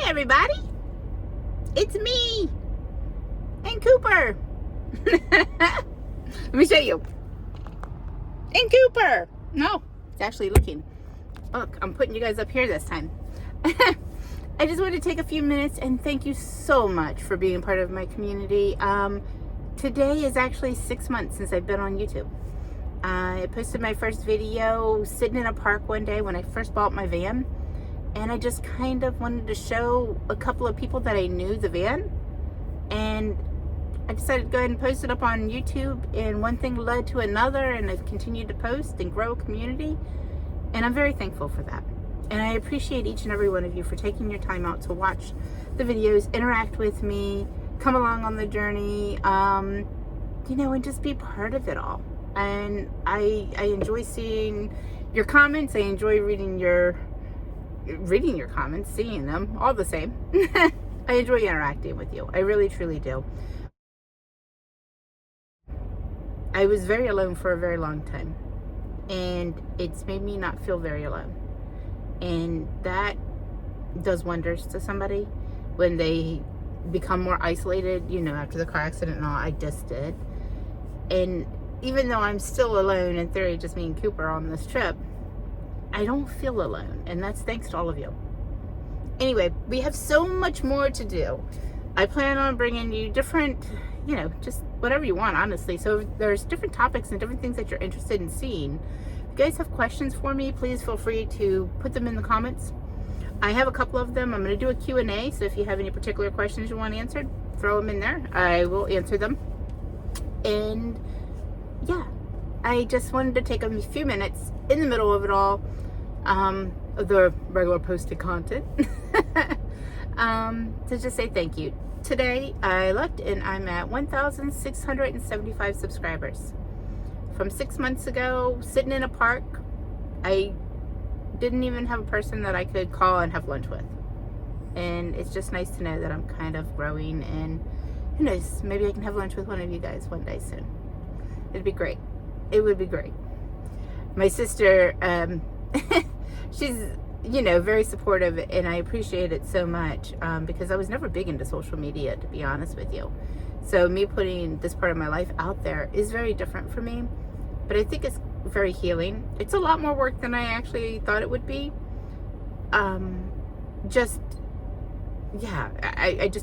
Hi everybody, it's me and Cooper. Let me show you. And Cooper. No, it's actually looking. Look, I'm putting you guys up here this time. I just wanted to take a few minutes and thank you so much for being part of my community. Today is actually 6 months since I've been on YouTube. I posted my first video sitting in a park one day when I first bought my van. And I just kind of wanted to show a couple of people that I knew the van. And I decided to go ahead and post it up on YouTube. And one thing led to another. And I've continued to post and grow a community. And I'm very thankful for that. And I appreciate each and every one of you for taking your time out to watch the videos, interact with me, come along on the journey, and just be part of it all. And I enjoy seeing your comments. I enjoy reading your comments, seeing them, all the same. I enjoy interacting with you. I really, truly do. I was very alone for a very long time. And it's made me not feel very alone. And that does wonders to somebody when they become more isolated, after the car accident and all I just did. And even though I'm still alone, in theory, just me and Cooper on this trip, I don't feel alone, and that's thanks to all of you. Anyway, we have so much more to do. I plan on bringing you different, just whatever you want, honestly. So there's different topics and different things that you're interested in seeing. If you guys have questions for me, please feel free to put them in the comments. I have a couple of them. I'm going to do a Q&A, so if you have any particular questions you want answered, throw them in there. I will answer them. And yeah, I just wanted to take a few minutes in the middle of it all, of the regular posted content, to just say thank you. Today I looked and I'm at 1,675 subscribers. From 6 months ago, sitting in a park, I didn't even have a person that I could call and have lunch with. And it's just nice to know that I'm kind of growing, and who knows, maybe I can have lunch with one of you guys one day soon. It'd be great. It would be great. My sister, she's, very supportive, and I appreciate it so much, because I was never big into social media, to be honest with you. So me putting this part of my life out there is very different for me, but I think it's very healing. It's a lot more work than I actually thought it would be. I just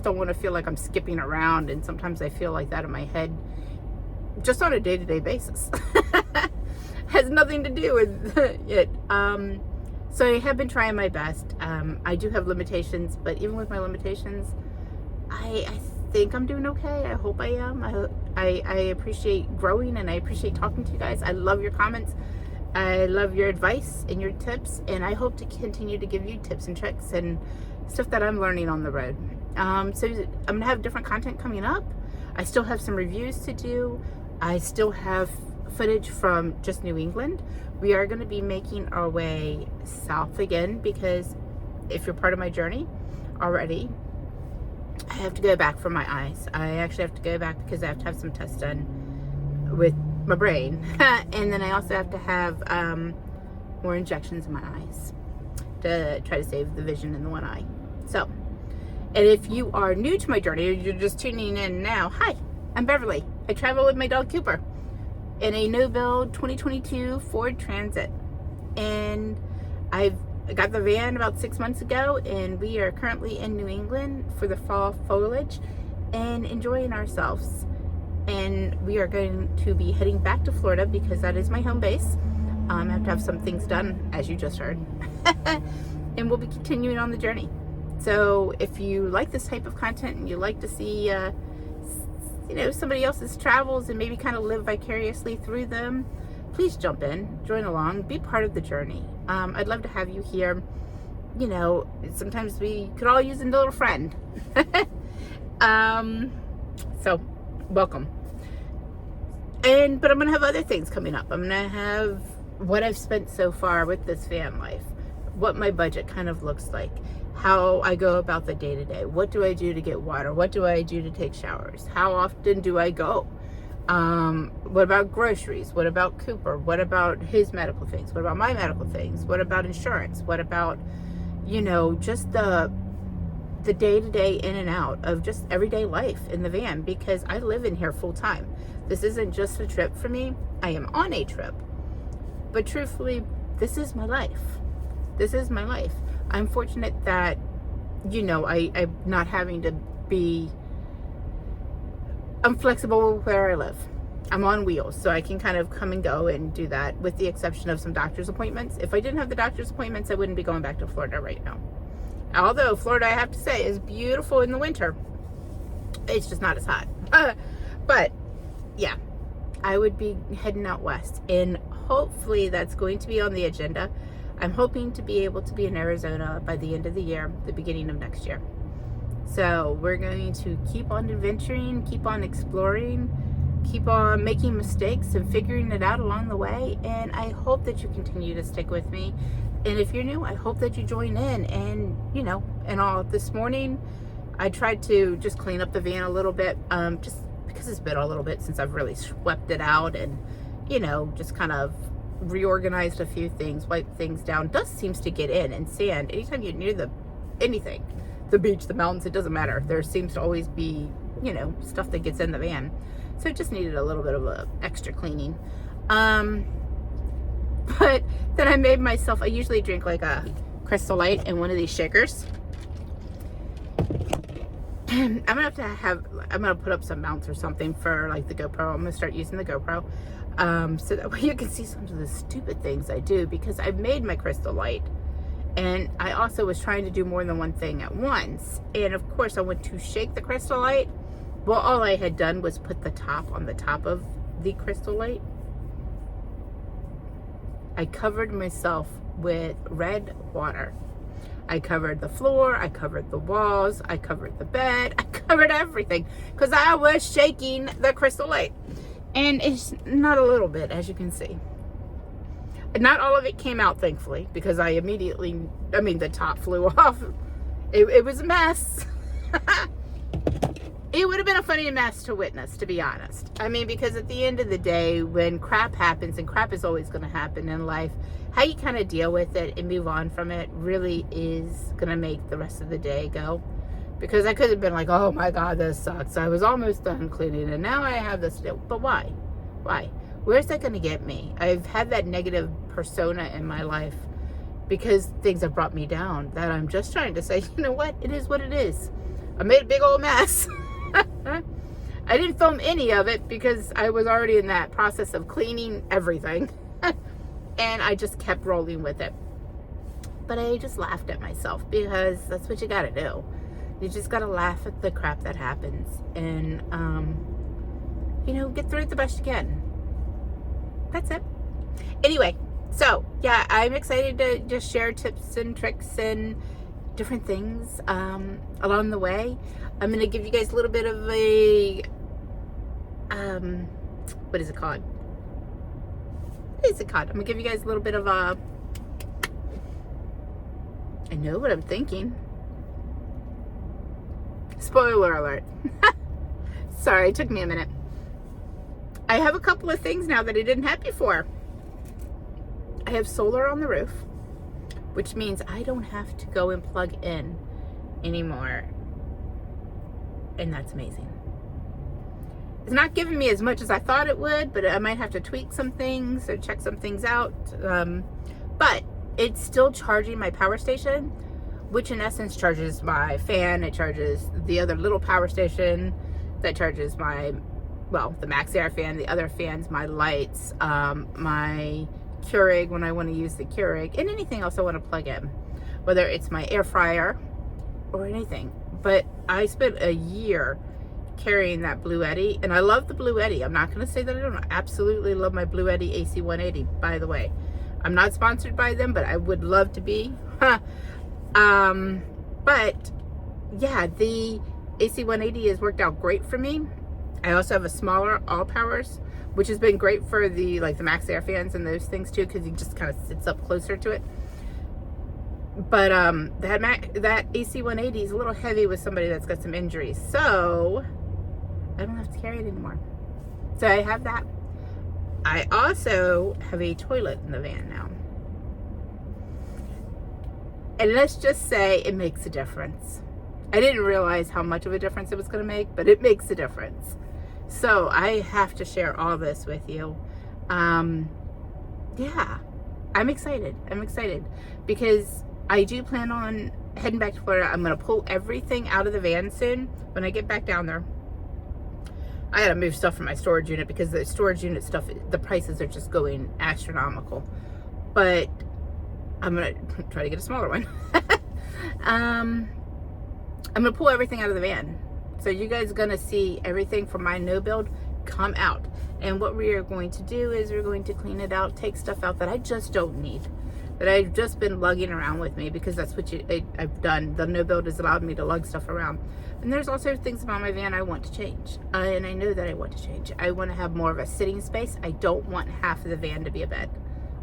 don't want to feel like I'm skipping around, and sometimes I feel like that in my head just on a day-to-day basis. Has nothing to do with it. So I have been trying my best. I do have limitations, but even with my limitations, I think I'm doing okay. I hope I am. I appreciate growing, and I appreciate talking to you guys. I love your comments. I love your advice and your tips, and I hope to continue to give you tips and tricks and stuff that I'm learning on the road. So I'm gonna have different content coming up. I still have some reviews to do. I still have footage from just New England. We are going to be making our way south again, because if you're part of my journey already, I have to go back for my eyes. I actually have to go back because I have to have some tests done with my brain. And then I also have to have more injections in my eyes to try to save the vision in the one eye. So, and if you are new to my journey, or you're just tuning in now, hi, I'm Beverly. I travel with my dog Cooper in a no-build 2022 Ford Transit. And I got the van about 6 months ago, and we are currently in New England for the fall foliage and enjoying ourselves. And we are going to be heading back to Florida because that is my home base. I have to have some things done, as you just heard. And we'll be continuing on the journey. So if you like this type of content and you like to see somebody else's travels and maybe kind of live vicariously through them, please jump in, join along, be part of the journey. I'd love to have you here. Sometimes we could all use a little friend. So welcome. But I'm gonna have other things coming up. I'm gonna have what I've spent so far with this van life, what my budget kind of looks like, how I go about the day-to-day. What do I do to get water? What do I do to take showers? How often do I go? What about groceries? What about Cooper? What about his medical things? What about my medical things? What about insurance? What about, just the the day-to-day in and out of just everyday life in the van, because I live in here full time. This isn't just a trip for me. I am on a trip. But truthfully, this is my life. This is my life. I'm fortunate that, I'm not having to be, I'm flexible where I live. I'm on wheels, so I can kind of come and go and do that, with the exception of some doctor's appointments. If I didn't have the doctor's appointments, I wouldn't be going back to Florida right now. Although Florida, I have to say, is beautiful in the winter. It's just not as hot. But yeah, I would be heading out west, and hopefully that's going to be on the agenda. I'm hoping to be able to be in Arizona by the end of the year, the beginning of next year. So we're going to keep on adventuring, keep on exploring, keep on making mistakes and figuring it out along the way. And I hope that you continue to stick with me. And if you're new, I hope that you join in. And, this morning I tried to just clean up the van a little bit, just because it's been a little bit since I've really swept it out and, just kind of reorganized a few things, wiped things down. Dust seems to get in, and sand. Anytime you're near anything, the beach, the mountains, it doesn't matter. There seems to always be, stuff that gets in the van. So it just needed a little bit of a extra cleaning. But then I usually drink like a Crystal Light in one of these shakers. I'm gonna put up some mounts or something for like the GoPro. I'm gonna start using the GoPro, so that way you can see some of the stupid things I do, because I've made my Crystal Light, and I also was trying to do more than one thing at once. And of course I went to shake the Crystal Light. Well, all I had done was put the top on the top of the Crystal Light. I covered myself with red water. I covered the floor, I covered the walls, I covered the bed, I covered everything, because I was shaking the Crystal Light. And it's not a little bit, as you can see. Not all of it came out, thankfully, because the top flew off. It was a mess. It would have been a funny mess to witness, to be honest. Because at the end of the day, when crap happens, and crap is always going to happen in life, how you kind of deal with it and move on from it really is going to make the rest of the day go. Because I could have been like, oh my God, this sucks. I was almost done cleaning and now I have this. But why? Why? Where's that going to get me? I've had that negative persona in my life because things have brought me down, that I'm just trying to say, you know what? It is what it is. I made a big old mess. I didn't film any of it because I was already in that process of cleaning everything. And I just kept rolling with it. But I just laughed at myself, because that's what you gotta do. You just gotta laugh at the crap that happens and, get through it the best you can. That's it. Anyway, so yeah, I'm excited to just share tips and tricks and different things along the way. I'm going to give you guys a little bit of a, what is it called? I'm going to give you guys a little bit of a, I know what I'm thinking. Spoiler alert. Sorry, it took me a minute. I have a couple of things now that I didn't have before. I have solar on the roof, which means I don't have to go and plug in anymore. And that's amazing. It's not giving me as much as I thought it would, but I might have to tweak some things or check some things out. But it's still charging my power station, which in essence charges my fan. It charges the other little power station that charges the MaxxAir fan, the other fans, my lights, my Keurig when I want to use the Keurig, and anything else I want to plug in, whether it's my air fryer or anything. But I spent a year carrying that Bluetti, and I love the Bluetti. I'm not going to say that I don't. I absolutely love my Bluetti AC180, by the way. I'm not sponsored by them, but I would love to be. But yeah, the AC180 has worked out great for me. I also have a smaller all powers, which has been great for the MaxxAir fans and those things too, because it just kind of sits up closer to it. But that AC180 is a little heavy with somebody that's got some injuries, so I don't have to carry it anymore. So I have that. I also have a toilet in the van now. And let's just say it makes a difference. I didn't realize how much of a difference it was going to make, but it makes a difference. So I have to share all this with you. Yeah, I'm excited. I'm excited because I do plan on heading back to Florida. I'm going to pull everything out of the van soon when I get back down there. I got to move stuff from my storage unit because the storage unit stuff, the prices are just going astronomical. But I'm going to try to get a smaller one. I'm going to pull everything out of the van. So you guys are going to see everything from my no build come out. And what we are going to do is we're going to clean it out, take stuff out that I just don't need, that I've just been lugging around with me because that's what I've done. The no build has allowed me to lug stuff around. And there's also things about my van I want to change. And I know that I want to change. I want to have more of a sitting space. I don't want half of the van to be a bed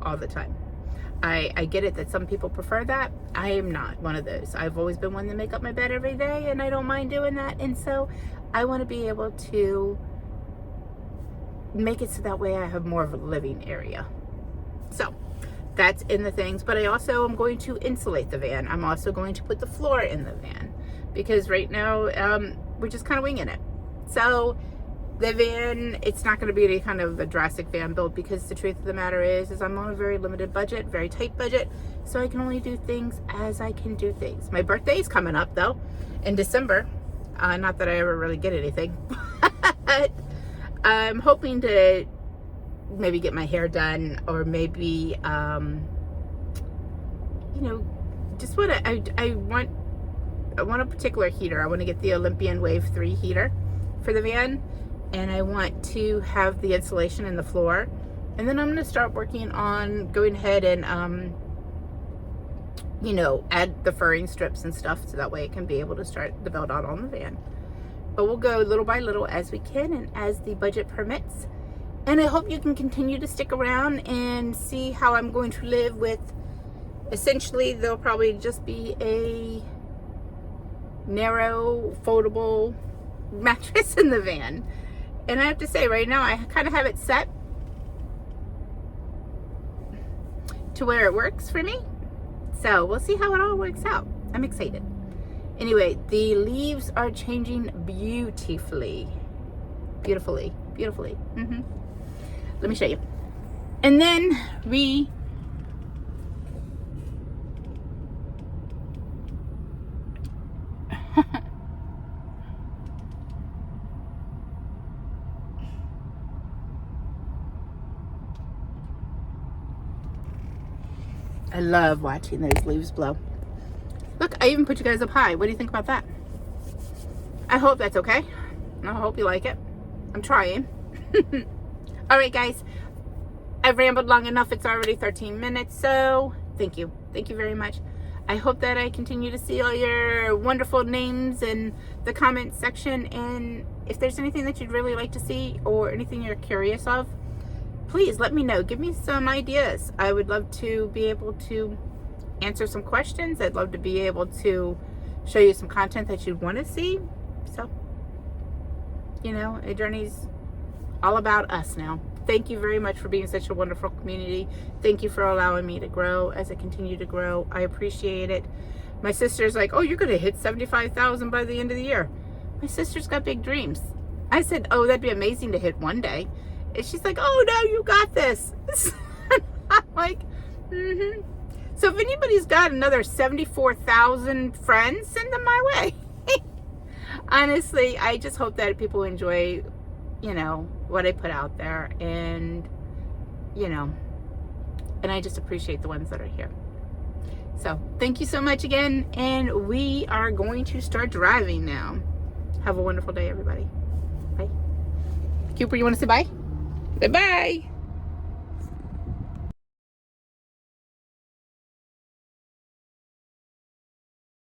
all the time. I get it that some people prefer that. I am not one of those. I've always been one to make up my bed every day, and I don't mind doing that. And so I want to be able to make it so that way I have more of a living area. So that's in the things. But I also am going to insulate the van. I'm also going to put the floor in the van because right now we're just kind of winging it. So the van, it's not going to be any kind of a drastic van build because the truth of the matter is I'm on a very limited budget, very tight budget. So I can only do things as I can do things. My birthday is coming up though in December. Not that I ever really get anything, but I'm hoping to maybe get my hair done or maybe, you know, just what I want a particular heater. I want to get the Olympian Wave 3 heater for the van. And I want to have the insulation in the floor. And then I'm going to start working on going ahead and, you know, add the furring strips and stuff so that way it can be able to start the build out on the van. But we'll go little by little as we can and as the budget permits. And I hope you can continue to stick around and see how I'm going to live with, essentially, there'll probably just be a narrow, foldable mattress in the van. And I have to say, right now, I kind of have it set to where it works for me. So we'll see how it all works out. I'm excited. Anyway, the leaves are changing beautifully. Beautifully. Beautifully. Let me show you. And then we... I love watching those leaves blow. Look, I even put you guys up high. What do you think about that? I hope that's okay. I hope you like it. I'm trying. All right, guys. I've rambled long enough. It's already 13 minutes, so thank you. Thank you very much. I hope that I continue to see all your wonderful names in the comment section. And if there's anything that you'd really like to see or anything you're curious of, please let me know. Give me some ideas. I would love to be able to answer some questions. I'd love to be able to show you some content that you'd want to see. So, you know, A Journey's all about us now. Thank you very much for being such a wonderful community. Thank you for allowing me to grow as I continue to grow. I appreciate it. My sister's like, oh, you're going to hit 75,000 by the end of the year. My sister's got big dreams. I said, oh, that'd be amazing to hit one day. And she's like, oh, no, you got this. I'm like, So if anybody's got another 74,000 friends, send them my way. Honestly, I just hope that people enjoy, you know, what I put out there. And, you know, and I just appreciate the ones that are here. So thank you so much again. And we are going to start driving now. Have a wonderful day, everybody. Bye. Cooper, you want to say bye? Bye-bye.